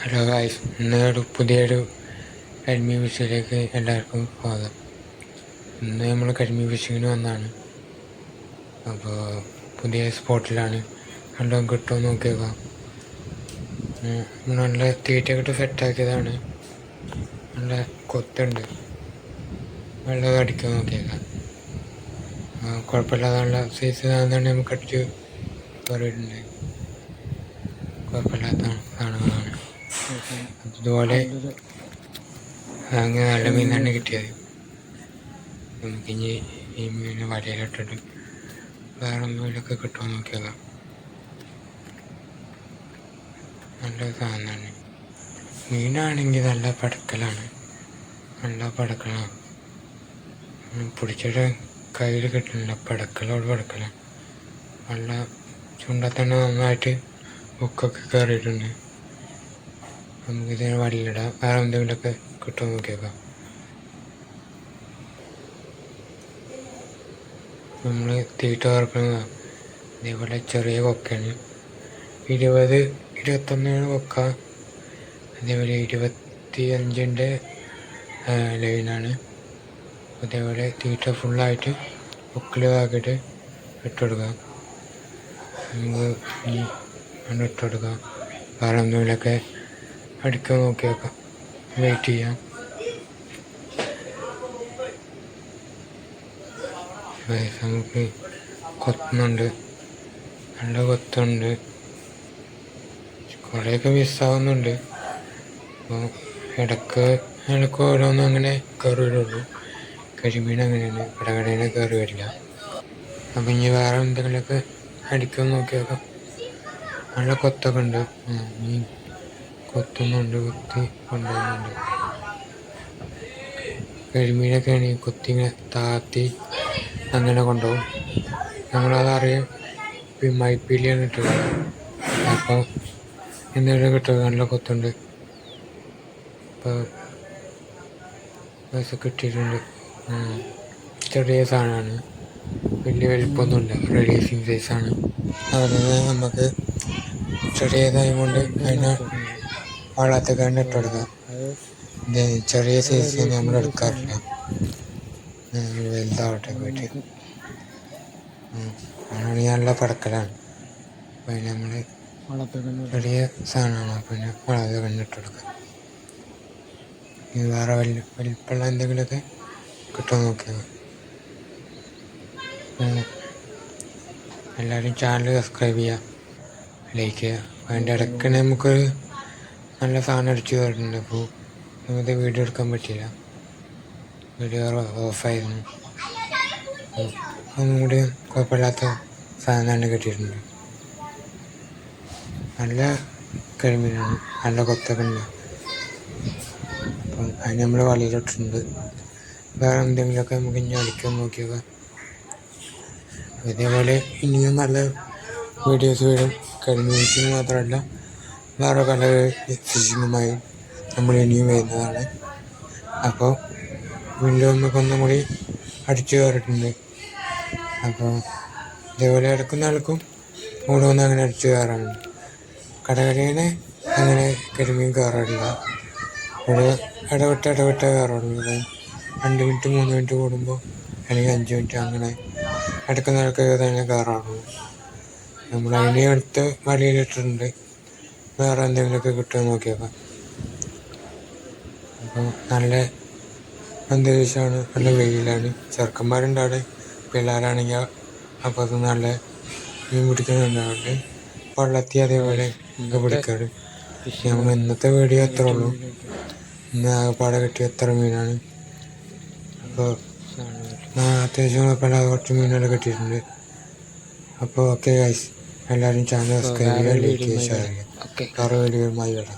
Hello guys, ഇന്നൊരു പുതിയൊരു കരിമീൻ ഫിഷിലേക്ക് എല്ലാവർക്കും സ്വാഗതം. ഇന്ന് നമ്മൾ കരിമീൻ ഫിഷിങ്ങിന് വന്നതാണ്. അപ്പോൾ പുതിയ സ്പോട്ടിലാണ്. രണ്ടും കിട്ടുമോ നോക്കിയേക്കാം. നല്ല തീറ്റയൊക്കെ ഇട്ട് സെറ്റാക്കിയതാണ്. നല്ല കൊത്തുണ്ട്. വെള്ളം അടിക്കാൻ നോക്കിയേക്കാം. കുഴപ്പമില്ലാതെ നല്ല സൈസ് ആണെന്നാണ് നമുക്ക് അടിച്ച് കയറിയിട്ടുണ്ട്. കുഴപ്പമില്ലാത്ത സാധനങ്ങളാണ്. അതുപോലെ അങ്ങനെ നല്ല മീൻ തന്നെ കിട്ടിയത്. നമുക്കിനി ഈ മീൻ വലയിലിട്ടിട്ട് വേറെ ഒന്നുമില്ലൊക്കെ കിട്ടുമോ നോക്കിയേക്കാം. നല്ല സാധനമാണ്. മീനാണെങ്കിൽ നല്ല പടക്കലാണ്. പിടിച്ചിട്ട് കയ്യിൽ കിട്ടുന്നില്ല. പടക്കലാണ്. നല്ല ചുണ്ടത്തന്നെ നന്നായിട്ട് ബുക്കൊക്കെ കയറിയിട്ടുണ്ട്. നമുക്കിതിന് വലയിലിടാം. വേറെ എന്തെങ്കിലുമൊക്കെ കിട്ടുമോ നോക്കിയേക്കാം. നമ്മൾ തീറ്റ വറക്കുന്നത് ഇതേപോലെ ചെറിയ കൊക്കയാണ്. 20-21 കൊക്ക. അതേപോലെ 25-ൻ്റെ ലൈനാണ്. അതേപോലെ തീറ്റ ഫുള്ളായിട്ട് കൊക്കിലാക്കിയിട്ട് ഇട്ടുകൊടുക്കാം. നമുക്ക് ഇട്ടുകൊടുക്കാം. വേറെ എന്തെങ്കിലുമൊക്കെ അടിക്കാൻ നോക്കി വെക്കാം. വെയിറ്റ് ചെയ്യാം. നമുക്ക് കൊത്തുന്നുണ്ട്. നല്ല കൊത്തുണ്ട്. കുറേയൊക്കെ മിസ്സാവുന്നുണ്ട്. അപ്പോൾ ഇടയ്ക്ക് ഓരോന്നും അങ്ങനെ കയറി വരുള്ളൂ. കരിമീൻ അങ്ങനെയാണ്, കടകടേനെ കയറി വരില്ല. അപ്പം ഇനി വേറെ എന്തെങ്കിലുമൊക്കെ അടിക്കാൻ നോക്കി വെക്കാം. നല്ല കൊത്തൊക്കെ ഉണ്ട്. മീൻ കൊത്തുന്നുണ്ട്, കൊത്തി കൊണ്ടുപോകുന്നുണ്ട്. കരിമീനൊക്കെ ആണെങ്കിൽ കൊത്തി ഇങ്ങനെ താത്തി അങ്ങനെ കൊണ്ടുപോകും. നമ്മളതറിയാം. മൈപ്പീലിയാണ് ഇട്ടത്. അപ്പോൾ എന്തെങ്കിലും കിട്ടും. നല്ല കൊത്തുണ്ട്. ഇപ്പോൾ പൈസ കിട്ടിയിട്ടുണ്ട്. ചെറിയ സാധനമാണ്, വലിയ വലിപ്പമൊന്നുമില്ല. റേഡിയേഷൻ സൈസാണ്. അതുപോലെ നമുക്ക് ചെറിയതായത് കൊണ്ട് അതിനെ വള്ളത്തൊക്കെ തന്നെ ഇട്ടെടുക്കാം. ചെറിയ സൈസ് നമ്മൾ എടുക്കാറില്ല. വലുതാവട്ടെ പോയിട്ട്. ആണെങ്കിൽ നല്ല പടക്കലാണ്. അപ്പോൾ അതിന് നമ്മൾ ചെറിയ സാധനമാണ്. അപ്പോൾ പിന്നെ വള്ളത്തെ കണ്ണിട്ടെടുക്കാം. ഇനി വേറെ വലിപ്പമുള്ള എന്തെങ്കിലുമൊക്കെ കിട്ടുമോ നോക്കിയാൽ. എല്ലാവരും ചാനൽ സബ്സ്ക്രൈബ് ചെയ്യുക, ലൈക്ക് ചെയ്യുക. അതിൻ്റെ ഇടയ്ക്ക് നമുക്കൊരു നല്ല സാധനം അടിച്ചു വരുന്നുണ്ട്. അപ്പോൾ നമുക്ക് വീഡിയോ എടുക്കാൻ പറ്റില്ല. വീഡിയോ ഓഫായിരുന്നു. ഒന്നും കൂടി കുഴപ്പമില്ലാത്ത സാധനം തന്നെ കിട്ടിയിട്ടുണ്ട്. നല്ല കരിമീനാണ്. നല്ല കൊത്തൊക്കെ ഉണ്ട്. അപ്പം അതിന് നമ്മൾ വലയിലിട്ടിട്ടുണ്ട്. വേറെ എന്തെങ്കിലുമൊക്കെ നമുക്ക് ഇനി അടിക്കാൻ നോക്കിയൊക്കെ. ഇതേപോലെ ഇനിയും നല്ല വീഡിയോസ് വരും. കരിമീൻ ഫിഷിങ് മാത്രമല്ല, വേറെ പല ഫിഷിങ്ങുമായി നമ്മൾ ഇനിയും വരുന്നതാണ്. അപ്പോൾ വീണ്ടും ഒന്നും കൂടി അടിച്ചു കയറിയിട്ടുണ്ട്. അപ്പോൾ ഇതേപോലെ എടുക്കുന്ന ആൾക്കും ഓരോന്നും അങ്ങനെ അടിച്ചു കയറാറുണ്ട്. കടകടേനെ അങ്ങനെ കരിമീൻ കയറാറില്ല. ഒരു ഇടവിട്ട് കയറാറുള്ളൂ. 2 മിനിറ്റ് 3 മിനിറ്റ് കൂടുമ്പോൾ, അല്ലെങ്കിൽ 5 മിനിറ്റ് അങ്ങനെ എടുക്കുന്ന ആൾക്ക് തന്നെ കയറാറുള്ളൂ. നമ്മൾ അതിനെ എടുത്ത് വലയിലിട്ടിട്ടുണ്ട്. വേറെ എന്തെങ്കിലുമൊക്കെ കിട്ടുമോ നോക്കിയേക്കാം. അപ്പോൾ നല്ല അന്തരീക്ഷമാണ്. നല്ല വെയിലാണ്. ചെറുക്കന്മാരുണ്ട് അവിടെ. പിള്ളേരാണെങ്കിൽ അപ്പോൾ അത് നല്ല മീൻ പിടിക്കുന്നുണ്ട്. വള്ളത്തി അതേപോലെ ഒക്കെ പിടിക്കാറ്. നമ്മൾ ഇന്നത്തെ വീഡിയോ എത്ര ഉള്ളൂ. ഇന്ന് ആകെപ്പാടെ കിട്ടിയ എത്ര മീനാണ്. അപ്പോൾ അത്യാവശ്യം കുഴപ്പമില്ലാതെ കുറച്ച് മീനുകൾ കിട്ടിയിട്ടുണ്ട്. അപ്പോൾ ഓക്കെ ഗൈസ്, എല്ലാവരും ചാനൽ സബ്സ്ക്രൈബ് ചെയ്യുക, ലൈക്ക് ചെയ്യുക, ഷെയർ ചെയ്യുക. വേറെ വീഡിയോയുമായി വരാം.